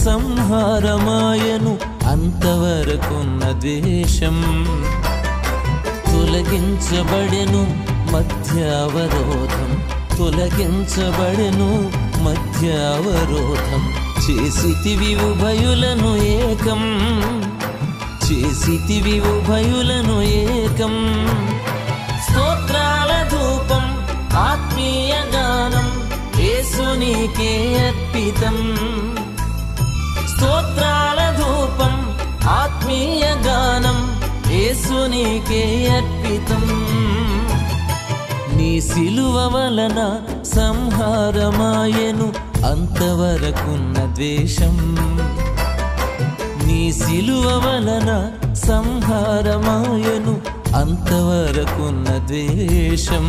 సంహారమాయను అంతవరకున్న ద్వేషం. తొలగించబడెను మధ్యావరోధం, తొలగించబడెను మధ్యావరోధం. చేసితివి ఉభయులను ఏకం, చేసితివి ఉభయులను ఏకం. స్తోత్రాల ధూపం ఆత్మీయ గానం యేసునికే అర్పితం. స్తోత్రాల ధూపం ఆత్మీయ గానం యేసునికే అర్పితం. నీ సిలువ వలన సంహారమాయను అంతవరకున్న ద్వేషం. నీ సిలువ వలన సంహారమాయను అంతవరకున్న ద్వేషం.